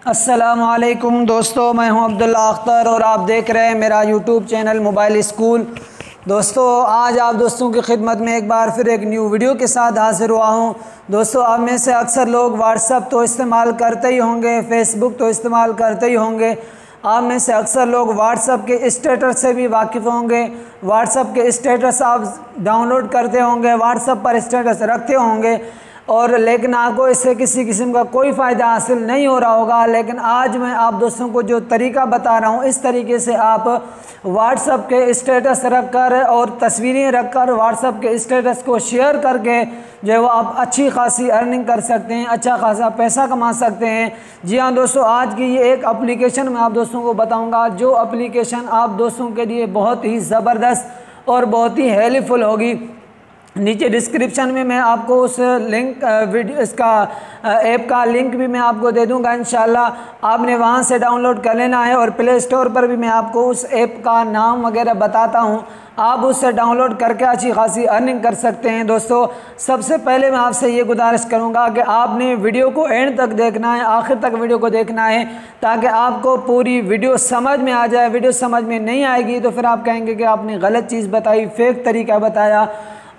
अस्सलामुअलैकुम दोस्तों, मैं हूं अब्दुल्ला अख्तर और आप देख रहे हैं मेरा यूट्यूब चैनल मोबाइल स्कूल। दोस्तों, आज आप दोस्तों की खिदमत में एक बार फिर एक न्यू वीडियो के साथ हाजिर हुआ हूं। दोस्तों, आप में से अक्सर लोग व्हाट्सअप तो इस्तेमाल करते ही होंगे, फेसबुक तो इस्तेमाल करते ही होंगे। आप में से अक्सर लोग व्हाट्सअप के स्टेटस से भी वाकिफ़ होंगे। व्हाट्सअप के स्टेटस आप डाउनलोड करते होंगे, व्हाट्सअप पर स्टेटस रखते होंगे और लेकिन आपको इससे किसी किस्म का कोई फ़ायदा हासिल नहीं हो रहा होगा। लेकिन आज मैं आप दोस्तों को जो तरीका बता रहा हूँ, इस तरीके से आप व्हाट्सअप के स्टेटस रखकर और तस्वीरें रखकर व्हाट्सअप के स्टेटस को शेयर करके जो है वो आप अच्छी खासी अर्निंग कर सकते हैं, अच्छा खासा पैसा कमा सकते हैं। जी हाँ दोस्तों, आज की ये एक एप्लीकेशन मैं आप दोस्तों को बताऊँगा, जो एप्लीकेशन आप दोस्तों के लिए बहुत ही ज़बरदस्त और बहुत ही हेल्पफुल होगी। नीचे डिस्क्रिप्शन में मैं आपको उस लिंक वीडियो इसका ऐप का लिंक भी मैं आपको दे दूंगा इंशाल्लाह। आपने वहां से डाउनलोड कर लेना है और प्ले स्टोर पर भी मैं आपको उस ऐप का नाम वगैरह बताता हूं। आप उससे डाउनलोड करके अच्छी खासी अर्निंग कर सकते हैं। दोस्तों, सबसे पहले मैं आपसे ये गुजारिश करूंगा कि आपने वीडियो को एंड तक देखना है, आखिर तक वीडियो को देखना है, ताकि आपको पूरी वीडियो समझ में आ जाए। वीडियो समझ में नहीं आएगी तो फिर आप कहेंगे कि आपने गलत चीज़ बताई, फेक तरीका बताया।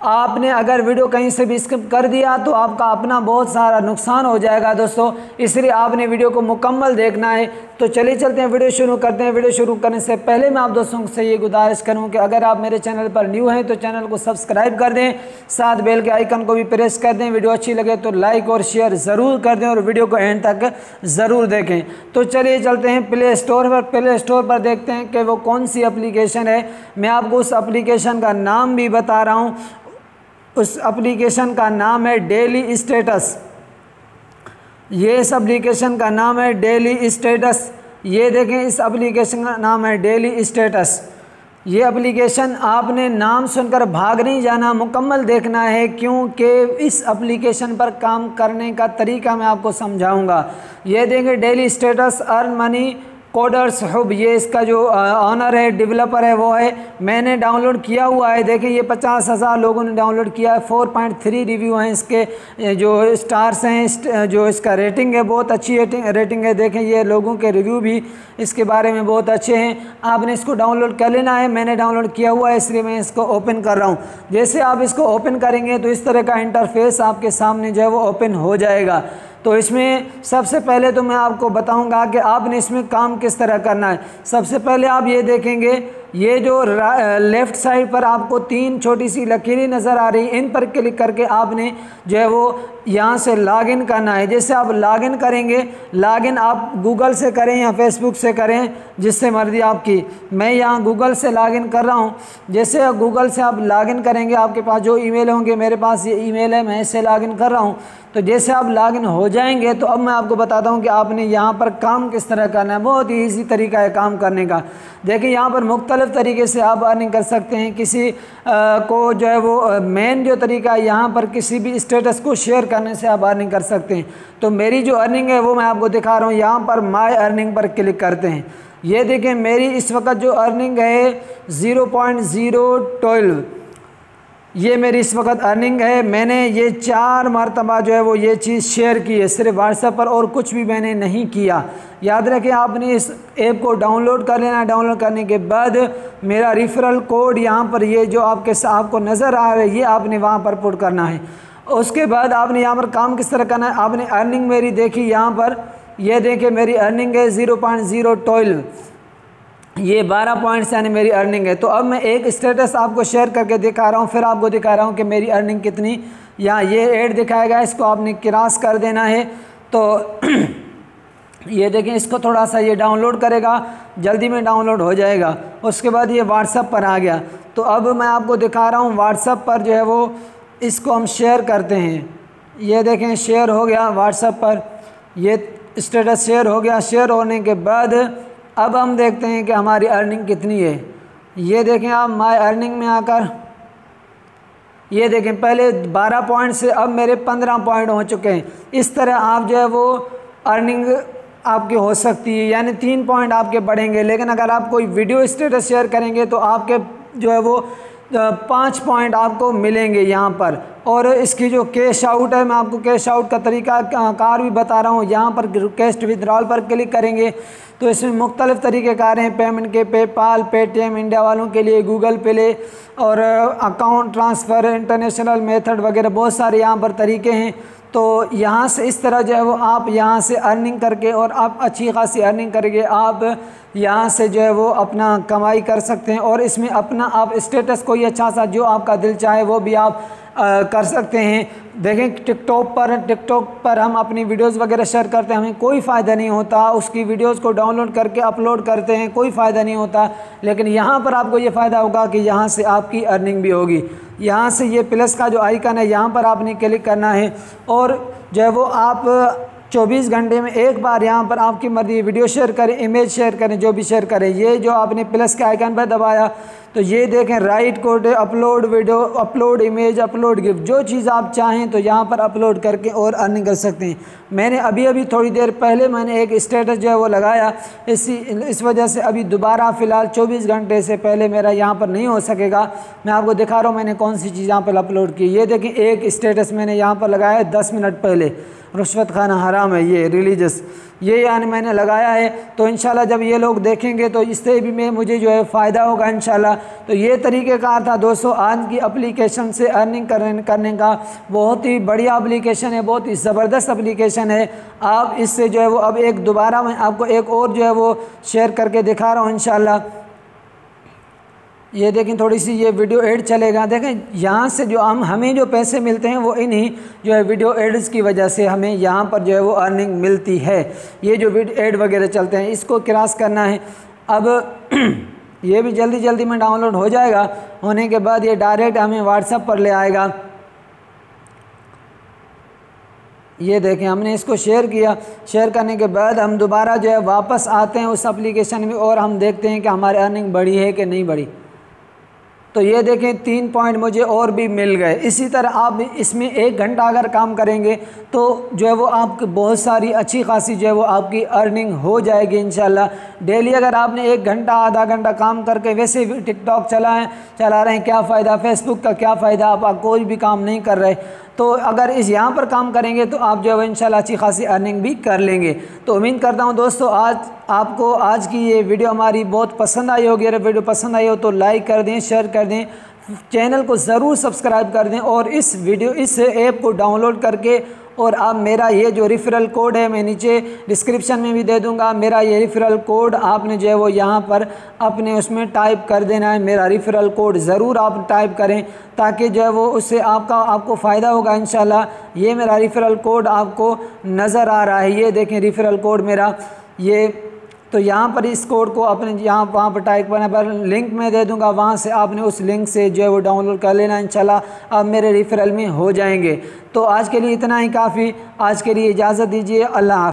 आपने अगर वीडियो कहीं से भी स्किप कर दिया तो आपका अपना बहुत सारा नुकसान हो जाएगा दोस्तों, इसलिए आपने वीडियो को मुकम्मल देखना है। तो चलिए चलते हैं, वीडियो शुरू करते हैं। वीडियो शुरू करने से पहले मैं आप दोस्तों से ये गुजारिश करूं कि अगर आप मेरे चैनल पर न्यू हैं तो चैनल को सब्सक्राइब कर दें, साथ बेल के आइकन को भी प्रेस कर दें। वीडियो अच्छी लगे तो लाइक और शेयर ज़रूर कर दें और वीडियो को एंड तक ज़रूर देखें। तो चलिए चलते हैं प्ले स्टोर पर। प्ले स्टोर पर देखते हैं कि वो कौन सी एप्लीकेशन है। मैं आपको उस एप्लीकेशन का नाम भी बता रहा हूँ। उस एप्लीकेशन का नाम है डेली स्टेटस। ये इस एप्लीकेशन का नाम है डेली स्टेटस। ये देखें, इस एप्लीकेशन का नाम है डेली स्टेटस। ये एप्लीकेशन आपने नाम सुनकर भाग नहीं जाना, मुकम्मल देखना है, क्योंकि इस एप्लीकेशन पर काम करने का तरीका मैं आपको समझाऊंगा। ये देखें, daily status earn money coders hub, ये इसका जो ऑनर है, डेवलपर है, वो है। मैंने डाउनलोड किया हुआ है। देखिए, ये 50,000 लोगों ने डाउनलोड किया है। 4.3 रिव्यू हैं इसके, जो स्टार्स हैं, जो इसका रेटिंग है बहुत अच्छी रेटिंग है। देखें, ये लोगों के रिव्यू भी इसके बारे में बहुत अच्छे हैं। आपने इसको डाउनलोड कर लेना है। मैंने डाउनलोड किया हुआ है, इसलिए मैं इसको ओपन कर रहा हूँ। जैसे आप इसको ओपन करेंगे तो इस तरह का इंटरफेस आपके सामने जो है वो ओपन हो जाएगा। तो इसमें सबसे पहले तो मैं आपको बताऊंगा कि आपने इसमें काम किस तरह करना है। सबसे पहले आप ये देखेंगे, ये जो लेफ़्ट साइड पर आपको 3 छोटी सी लकीरें नज़र आ रही, इन पर क्लिक करके आपने जो है वो यहाँ से लॉगिन करना है। जैसे आप लॉगिन करेंगे, लॉगिन आप गूगल से करें या फेसबुक से करें, जिससे मर्ज़ी आपकी। मैं यहाँ गूगल से लॉगिन कर रहा हूँ। जैसे गूगल से आप लॉगिन करेंगे, आपके पास जो ईमेल होंगे, मेरे पास ये ईमेल है, मैं इससे लॉगिन कर रहा हूँ। तो जैसे आप लॉगिन हो जाएंगे तो अब मैं आपको बताता हूँ कि आपने यहाँ पर काम किस तरह करना है। बहुत ही ईजी तरीका है काम करने का। देखिए, यहाँ पर मुख्तलिफ़ तरीके से आप अर्निंग कर सकते हैं। किसी को जो है वो मेन जो तरीका है, यहाँ पर किसी भी स्टेटस को शेयर करने से आप अर्निंग कर सकते हैं। तो मेरी जो अर्निंग है वो मैं आपको दिखा रहा हूँ। यहाँ पर माय अर्निंग पर क्लिक करते हैं। ये देखें, मेरी इस वक्त जो अर्निंग है 0.012, ये मेरी इस वक्त अर्निंग है। मैंने ये 4 मरतबा जो है वो ये चीज़ शेयर की है, सिर्फ व्हाट्सएप पर, और कुछ भी मैंने नहीं किया। याद रखें, आपने इस ऐप को डाउनलोड कर लेना। डाउनलोड करने के बाद मेरा रेफरल कोड यहाँ पर, ये जो आपको नज़र आ रहा है, ये आपने वहाँ पर पुट करना है। उसके बाद आपने यहाँ पर काम किस तरह करना है। आपने अर्निंग मेरी देखी यहाँ पर, ये देखें, मेरी अर्निंग है 0.012, ये 12 पॉइंट्स यानी मेरी अर्निंग है। तो अब मैं एक स्टेटस आपको शेयर करके दिखा रहा हूँ, फिर आपको दिखा रहा हूँ कि मेरी अर्निंग कितनी। यहाँ ये ऐड दिखाएगा, इसको आपने क्रॉस कर देना है। तो ये देखें, इसको थोड़ा सा ये डाउनलोड करेगा, जल्दी में डाउनलोड हो जाएगा। उसके बाद ये व्हाट्सएप पर आ गया। तो अब मैं आपको दिखा रहा हूँ व्हाट्सएप पर जो है वो इसको हम शेयर करते हैं। ये देखें, शेयर हो गया व्हाट्सएप पर, ये स्टेटस शेयर हो गया। शेयर होने के बाद अब हम देखते हैं कि हमारी अर्निंग कितनी है। ये देखें आप माय अर्निंग में आकर, ये देखें, पहले 12 पॉइंट से अब मेरे 15 पॉइंट हो चुके हैं। इस तरह आप जो है वो अर्निंग आपकी हो सकती है, यानी 3 पॉइंट आपके बढ़ेंगे। लेकिन अगर आप कोई वीडियो स्टेटस शेयर करेंगे तो आपके जो है वो 5 पॉइंट आपको मिलेंगे यहाँ पर। और इसकी जो कैश आउट है, मैं आपको कैश आउट का तरीका कार भी बता रहा हूँ। यहाँ पर कैश विड्रॉल पर क्लिक करेंगे तो इसमें मुख्तलिफ़ तरीके कार हैं पेमेंट के, पेपाल, पेटीएम इंडिया वालों के लिए, गूगल पे और अकाउंट ट्रांसफ़र, इंटरनेशनल मेथड वगैरह बहुत सारे यहाँ पर तरीके हैं। तो यहाँ से इस तरह जो है वो आप यहाँ से अर्निंग करके और आप अच्छी खासी अर्निंग करके आप यहाँ से जो है वो अपना कमाई कर सकते हैं। और इसमें अपना आप स्टेटस कोई अच्छा सा जो आपका दिल चाहे वो भी आप कर सकते हैं। देखें टिकटॉक पर हम अपनी वीडियोस वगैरह शेयर करते हैं, हमें कोई फ़ायदा नहीं होता। उसकी वीडियोस को डाउनलोड करके अपलोड करते हैं, कोई फ़ायदा नहीं होता। लेकिन यहाँ पर आपको ये फ़ायदा होगा कि यहाँ से आपकी अर्निंग भी होगी। यहाँ से ये प्लस का जो आइकन है यहाँ पर आपने क्लिक करना है और जो है वो आप 24 घंटे में एक बार यहाँ पर आपकी मर्ज़ी वीडियो शेयर करें, इमेज शेयर करें, जो भी शेयर करें। ये जो आपने प्लस के आइकन पर दबाया तो ये देखें right code, upload video, upload image, upload gift, जो चीज़ आप चाहें तो यहाँ पर अपलोड करके और अर्निंग कर सकते हैं। मैंने अभी थोड़ी देर पहले मैंने एक स्टेटस जो है वो लगाया, इस वजह से अभी दोबारा फ़िलहाल 24 घंटे से पहले मेरा यहाँ पर नहीं हो सकेगा। मैं आपको दिखा रहा हूँ मैंने कौन सी चीज़ यहाँ पर अपलोड की। ये देखें एक स्टेटस मैंने यहाँ पर लगाया है 10 मिनट पहले, रुश्वत खाना हराम है, ये रिलीजियस, ये यानी मैंने लगाया है। तो इंशाल्लाह जब ये लोग देखेंगे तो इससे भी मुझे जो है फ़ायदा होगा इंशाल्लाह। तो ये तरीक़ेकार था दोस्तों आज की एप्लीकेशन से अर्निंग करने का। बहुत ही बढ़िया एप्लीकेशन है, बहुत ही ज़बरदस्त एप्लीकेशन है। आप इससे जो है वो अब एक दोबारा मैं आपको एक और जो है वो शेयर करके दिखा रहा हूँ इंशाल्लाह। ये देखें थोड़ी सी ये वीडियो एड चलेगा। देखें यहाँ से जो हमें जो पैसे मिलते हैं वो इन्हीं जो है वीडियो एड्स की वजह से हमें यहाँ पर जो है वो अर्निंग मिलती है। ये जो वीडियो एड वगैरह चलते हैं इसको क्रॉस करना है। अब ये भी जल्दी में डाउनलोड हो जाएगा। होने के बाद ये डायरेक्ट हमें व्हाट्सएप पर ले आएगा। ये देखें हमने इसको शेयर किया। शेयर करने के बाद हम दोबारा जो है वापस आते हैं उस एप्लीकेशन में और हम देखते हैं कि हमारी अर्निंग बढ़ी है कि नहीं बढ़ी। तो ये देखें 3 पॉइंट मुझे और भी मिल गए। इसी तरह आप इसमें 1 घंटा अगर काम करेंगे तो जो है वो आपकी बहुत सारी अच्छी खासी जो है वो आपकी अर्निंग हो जाएगी इंशाल्लाह। डेली अगर आपने 1 घंटा आधा घंटा काम करके वैसे भी टिकटॉक चला रहे हैं, क्या फ़ायदा, फेसबुक का क्या फ़ायदा, आप कोई भी काम नहीं कर रहे। तो अगर यहाँ पर काम करेंगे तो आप जो है इंशाल्लाह अच्छी खासी अर्निंग भी कर लेंगे। तो उम्मीद करता हूँ दोस्तों आज आपको आज की ये वीडियो हमारी बहुत पसंद आई होगी। अगर वीडियो पसंद आई हो तो लाइक कर दें, शेयर कर दें, चैनल को ज़रूर सब्सक्राइब कर दें और इस ऐप को डाउनलोड करके और आप मेरा ये जो रेफरल कोड है मैं नीचे डिस्क्रिप्शन में भी दे दूंगा। मेरा ये रेफरल कोड आपने जो है वो यहाँ पर अपने उसमें टाइप कर देना है। मेरा रेफरल कोड ज़रूर आप टाइप करें ताकि जो है वो उससे आपको फ़ायदा होगा इंशाल्लाह। ये मेरा रेफरल कोड आपको नज़र आ रहा है, ये देखें रेफरल कोड मेरा ये। तो यहाँ पर इस कोड को अपने वहाँ पर टाइप करने पर लिंक में दे दूँगा, वहाँ से आपने उस लिंक से जो है वो डाउनलोड कर लेना इंशाल्लाह। आप मेरे रेफरल में हो जाएंगे। तो आज के लिए इतना ही काफ़ी। आज के लिए इजाज़त दीजिए। अल्लाह हाफ़िज़।